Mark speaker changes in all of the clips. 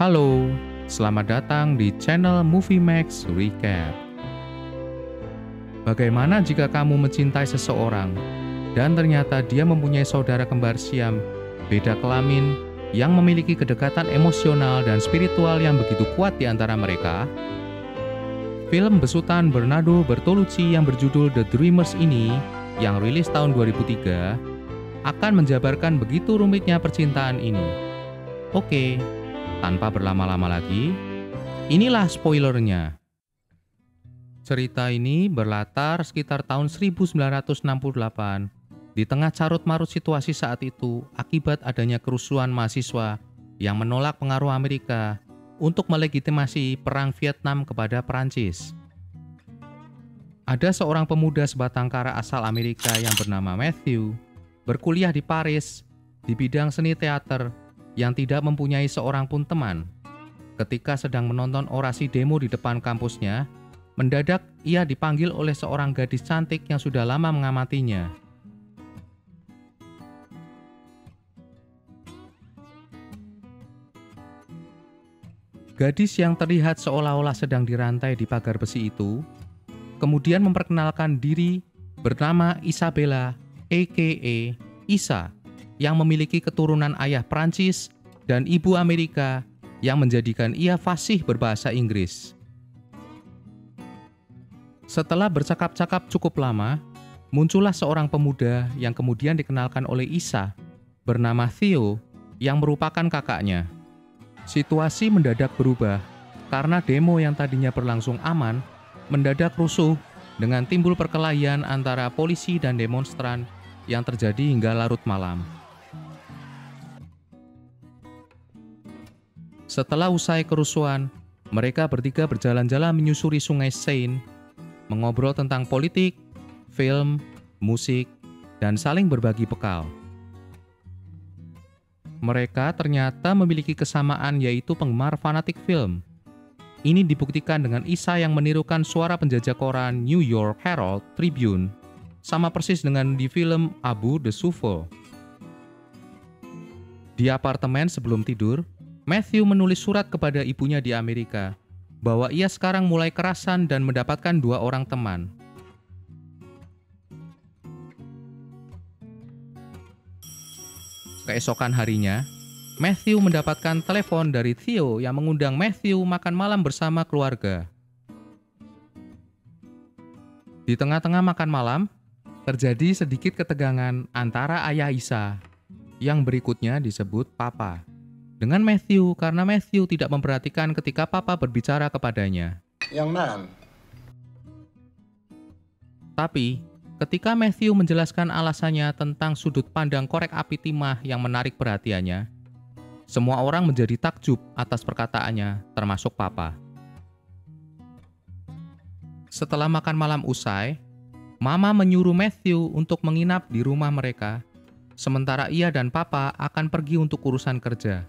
Speaker 1: Halo, selamat datang di channel Movie Max Recap. Bagaimana jika kamu mencintai seseorang dan ternyata dia mempunyai saudara kembar siam, beda kelamin, yang memiliki kedekatan emosional dan spiritual yang begitu kuat di antara mereka? Film besutan Bernardo Bertolucci yang berjudul The Dreamers ini, yang rilis tahun 2003, akan menjabarkan begitu rumitnya percintaan ini. Oke, tanpa berlama-lama lagi, inilah spoilernya. Cerita ini berlatar sekitar tahun 1968, di tengah carut-marut situasi saat itu akibat adanya kerusuhan mahasiswa yang menolak pengaruh Amerika untuk melegitimasi perang Vietnam kepada Perancis. Ada seorang pemuda sebatang kara asal Amerika yang bernama Matthew, berkuliah di Paris di bidang seni teater yang tidak mempunyai seorang pun teman. Ketika sedang menonton orasi demo di depan kampusnya, mendadak ia dipanggil oleh seorang gadis cantik yang sudah lama mengamatinya. Gadis yang terlihat seolah-olah sedang dirantai di pagar besi itu, kemudian memperkenalkan diri bernama Isabella, a.k.a. Isa, yang memiliki keturunan ayah Prancis dan ibu Amerika yang menjadikan ia fasih berbahasa Inggris. Setelah bercakap-cakap cukup lama, muncullah seorang pemuda yang kemudian dikenalkan oleh Isa, bernama Theo, yang merupakan kakaknya. Situasi mendadak berubah, karena demo yang tadinya berlangsung aman, mendadak rusuh dengan timbul perkelahian antara polisi dan demonstran yang terjadi hingga larut malam. Setelah usai kerusuhan, mereka bertiga berjalan-jalan menyusuri sungai Seine, mengobrol tentang politik, film, musik, dan saling berbagi bekal. Mereka ternyata memiliki kesamaan, yaitu penggemar fanatik film. Ini dibuktikan dengan Isa yang menirukan suara penjajah koran New York Herald Tribune, sama persis dengan di film Abu the Souffle. Di apartemen sebelum tidur, Matthew menulis surat kepada ibunya di Amerika bahwa ia sekarang mulai kerasan dan mendapatkan 2 orang teman. Keesokan harinya, Matthew mendapatkan telepon dari Theo yang mengundang Matthew makan malam bersama keluarga. Di tengah-tengah makan malam, terjadi sedikit ketegangan antara ayah Isa, yang berikutnya disebut Papa, dengan Matthew karena Matthew tidak memperhatikan ketika Papa berbicara kepadanya.
Speaker 2: Young man.
Speaker 1: Tapi, ketika Matthew menjelaskan alasannya tentang sudut pandang korek api timah yang menarik perhatiannya, semua orang menjadi takjub atas perkataannya, termasuk Papa. Setelah makan malam usai, Mama menyuruh Matthew untuk menginap di rumah mereka, sementara ia dan Papa akan pergi untuk urusan kerja.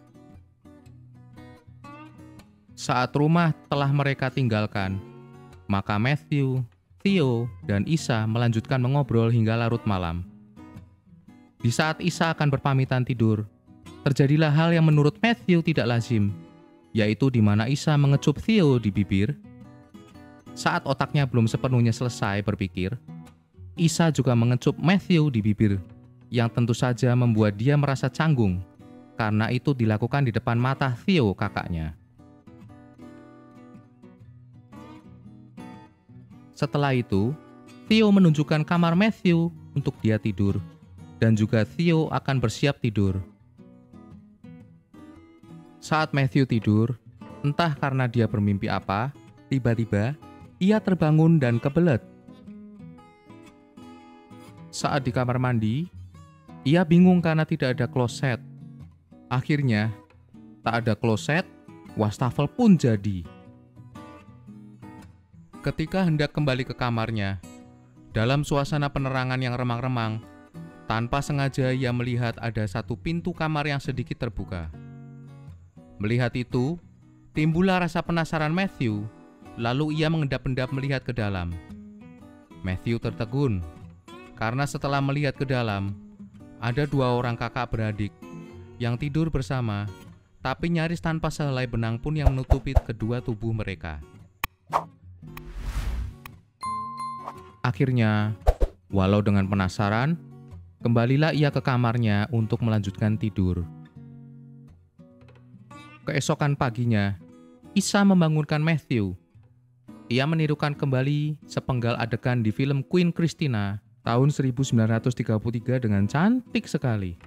Speaker 1: Saat rumah telah mereka tinggalkan, maka Matthew, Theo, dan Isa melanjutkan mengobrol hingga larut malam. Di saat Isa akan berpamitan tidur, terjadilah hal yang menurut Matthew tidak lazim, yaitu di mana Isa mengecup Theo di bibir. Saat otaknya belum sepenuhnya selesai berpikir, Isa juga mengecup Matthew di bibir, yang tentu saja membuat dia merasa canggung, karena itu dilakukan di depan mata Theo kakaknya. Setelah itu, Theo menunjukkan kamar Matthew untuk dia tidur, dan juga Theo akan bersiap tidur. Saat Matthew tidur, entah karena dia bermimpi apa, tiba-tiba ia terbangun dan kebelet. Saat di kamar mandi, ia bingung karena tidak ada kloset. Akhirnya, tak ada kloset, wastafel pun jadi. Ketika hendak kembali ke kamarnya, dalam suasana penerangan yang remang-remang, tanpa sengaja ia melihat ada satu pintu kamar yang sedikit terbuka. Melihat itu, timbullah rasa penasaran Matthew, lalu ia mengendap-endap melihat ke dalam. Matthew tertegun, karena setelah melihat ke dalam, ada 2 orang kakak beradik yang tidur bersama, tapi nyaris tanpa sehelai benang pun yang menutupi kedua tubuh mereka. Akhirnya, walau dengan penasaran, kembalilah ia ke kamarnya untuk melanjutkan tidur. Keesokan paginya, Isa membangunkan Matthew. Ia menirukan kembali sepenggal adegan di film Queen Christina tahun 1933 dengan cantik sekali,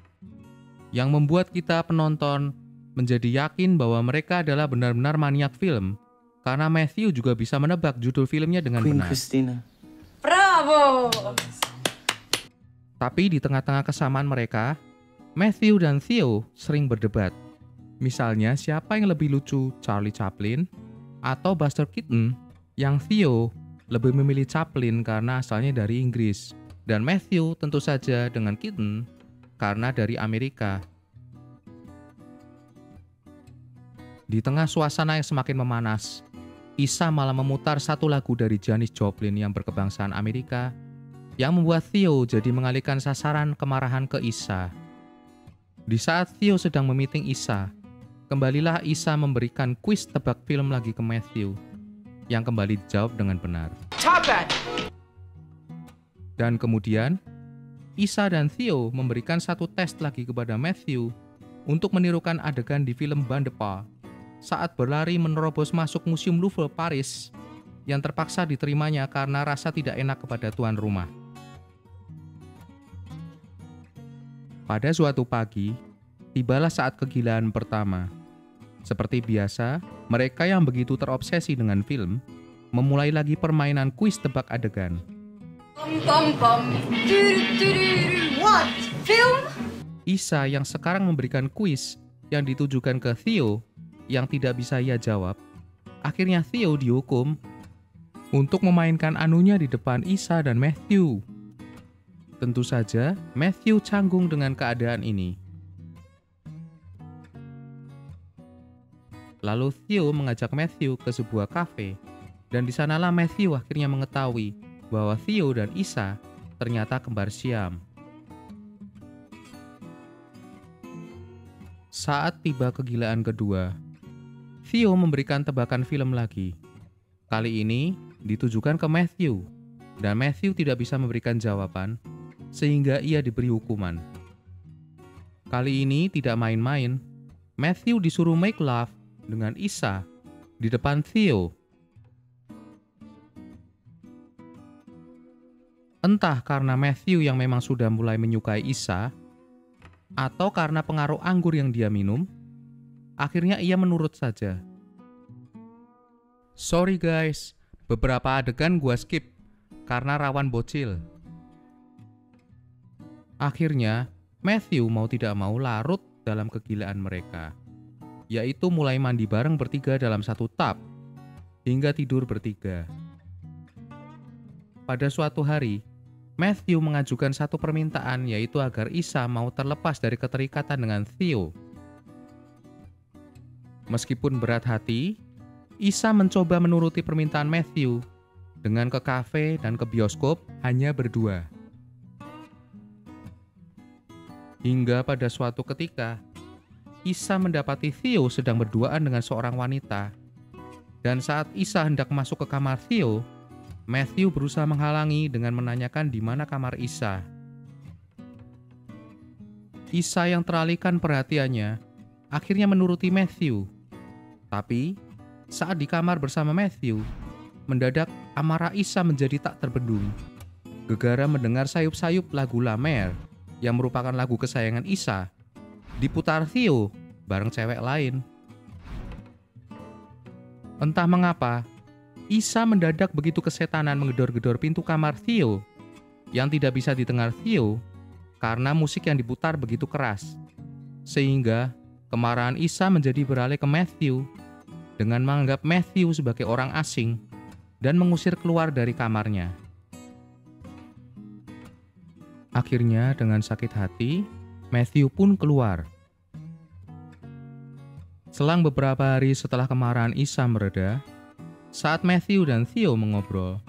Speaker 1: yang membuat kita penonton menjadi yakin bahwa mereka adalah benar-benar maniak film, karena Matthew juga bisa menebak judul filmnya dengan
Speaker 2: Queen
Speaker 1: benar.
Speaker 2: Christina.
Speaker 3: Bravo!
Speaker 1: Tapi di tengah-tengah kesamaan mereka, Matthew dan Theo sering berdebat. Misalnya siapa yang lebih lucu, Charlie Chaplin atau Buster Keaton, yang Theo lebih memilih Chaplin karena asalnya dari Inggris, dan Matthew tentu saja dengan Keaton karena dari Amerika. Di tengah suasana yang semakin memanas, Isa malah memutar satu lagu dari Janis Joplin yang berkebangsaan Amerika, yang membuat Theo jadi mengalihkan sasaran kemarahan ke Isa. Di saat Theo sedang memiting Isa, kembalilah Isa memberikan kuis tebak film lagi ke Matthew, yang kembali dijawab dengan benar. Dan kemudian, Isa dan Theo memberikan satu tes lagi kepada Matthew untuk menirukan adegan di film Bandepa saat berlari menerobos masuk Museum Louvre Paris yang terpaksa diterimanya karena rasa tidak enak kepada tuan rumah. Pada suatu pagi, tibalah saat kegilaan pertama. Seperti biasa, mereka yang begitu terobsesi dengan film memulai lagi permainan kuis tebak adegan.
Speaker 3: What? Film?
Speaker 1: Isa yang sekarang memberikan kuis yang ditujukan ke Theo yang tidak bisa ia jawab, akhirnya Theo dihukum untuk memainkan anunya di depan Isa dan Matthew. Tentu saja, Matthew canggung dengan keadaan ini. Lalu Theo mengajak Matthew ke sebuah kafe, dan di sanalah Matthew akhirnya mengetahui bahwa Theo dan Isa ternyata kembar siam. Saat tiba kegilaan kedua, Theo memberikan tebakan film lagi. Kali ini ditujukan ke Matthew, dan Matthew tidak bisa memberikan jawaban, sehingga ia diberi hukuman. Kali ini tidak main-main, Matthew disuruh make love dengan Isa di depan Theo. Entah karena Matthew yang memang sudah mulai menyukai Isa, atau karena pengaruh anggur yang dia minum, akhirnya ia menurut saja. Sorry guys, beberapa adegan gua skip karena rawan bocil. Akhirnya, Matthew mau tidak mau larut dalam kegilaan mereka, yaitu mulai mandi bareng bertiga dalam satu tub, hingga tidur bertiga. Pada suatu hari, Matthew mengajukan satu permintaan, yaitu agar Isa mau terlepas dari keterikatan dengan Theo. Meskipun berat hati, Isa mencoba menuruti permintaan Matthew dengan ke kafe dan ke bioskop hanya berdua. Hingga pada suatu ketika, Isa mendapati Theo sedang berduaan dengan seorang wanita. Dan saat Isa hendak masuk ke kamar Theo, Matthew berusaha menghalangi dengan menanyakan di mana kamar Isa. Isa yang teralihkan perhatiannya akhirnya menuruti Matthew. Tapi saat di kamar bersama Matthew, mendadak amarah Isa menjadi tak terbendung. Gegara mendengar sayup-sayup lagu La Mer yang merupakan lagu kesayangan Isa diputar Theo bareng cewek lain. Entah mengapa, Isa mendadak begitu kesetanan menggedor-gedor pintu kamar Theo yang tidak bisa didengar Theo karena musik yang diputar begitu keras. Sehingga kemarahan Isa menjadi beralih ke Matthew dengan menganggap Matthew sebagai orang asing dan mengusir keluar dari kamarnya. Akhirnya dengan sakit hati, Matthew pun keluar. Selang beberapa hari setelah kemarahan Isa mereda, saat Matthew dan Theo mengobrol,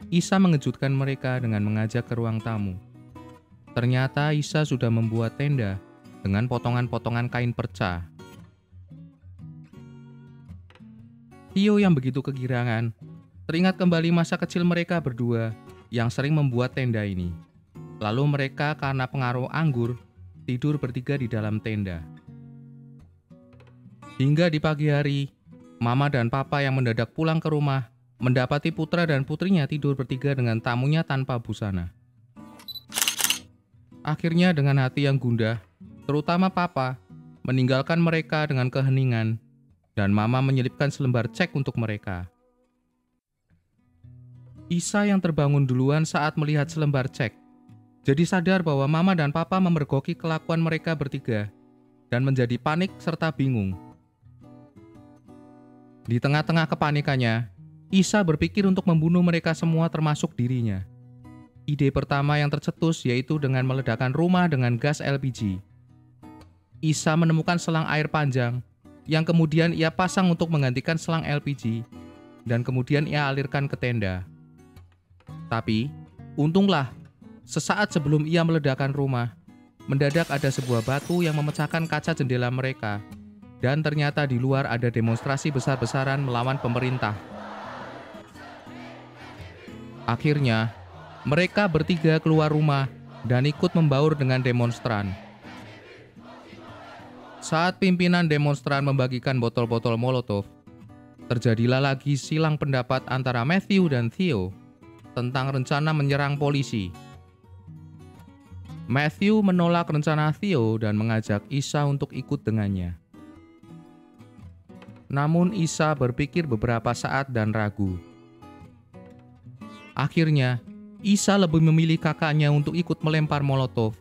Speaker 1: Isa mengejutkan mereka dengan mengajak ke ruang tamu. Ternyata Isa sudah membuat tenda dengan potongan-potongan kain perca. Theo yang begitu kegirangan teringat kembali masa kecil mereka berdua yang sering membuat tenda ini. Lalu mereka karena pengaruh anggur tidur bertiga di dalam tenda. Hingga di pagi hari, Mama dan Papa yang mendadak pulang ke rumah mendapati putra dan putrinya tidur bertiga dengan tamunya tanpa busana. Akhirnya dengan hati yang gundah, terutama Papa, meninggalkan mereka dengan keheningan, dan Mama menyelipkan selembar cek untuk mereka. Isa yang terbangun duluan saat melihat selembar cek, jadi sadar bahwa Mama dan Papa memergoki kelakuan mereka bertiga, dan menjadi panik serta bingung. Di tengah-tengah kepanikannya, Isa berpikir untuk membunuh mereka semua termasuk dirinya. Ide pertama yang tercetus yaitu dengan meledakkan rumah dengan gas LPG. Isa menemukan selang air panjang yang kemudian ia pasang untuk menggantikan selang LPG dan kemudian ia alirkan ke tenda. Tapi, untunglah, sesaat sebelum ia meledakkan rumah, mendadak ada sebuah batu yang memecahkan kaca jendela mereka dan ternyata di luar ada demonstrasi besar-besaran melawan pemerintah. Akhirnya, mereka bertiga keluar rumah dan ikut membaur dengan demonstran. Saat pimpinan demonstran membagikan botol-botol Molotov, terjadilah lagi silang pendapat antara Matthew dan Theo tentang rencana menyerang polisi. Matthew menolak rencana Theo dan mengajak Isa untuk ikut dengannya. Namun Isa berpikir beberapa saat dan ragu. Akhirnya, Isa lebih memilih kakaknya untuk ikut melempar Molotov,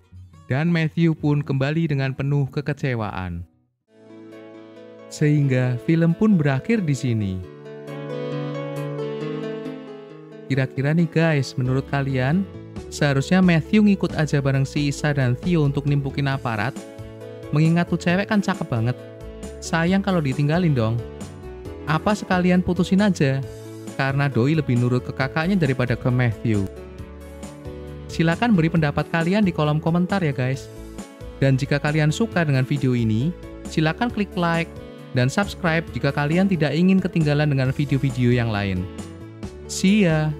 Speaker 1: dan Matthew pun kembali dengan penuh kekecewaan. Sehingga film pun berakhir di sini. Kira-kira nih guys, menurut kalian, seharusnya Matthew ngikut aja bareng si Isa dan Theo untuk nimpukin aparat? Mengingat tuh cewek kan cakep banget. Sayang kalau ditinggalin dong. Apa sekalian putusin aja? Karena doi lebih nurut ke kakaknya daripada ke Matthew. Silakan beri pendapat kalian di kolom komentar ya guys. Dan jika kalian suka dengan video ini, silakan klik like dan subscribe jika kalian tidak ingin ketinggalan dengan video-video yang lain. See ya!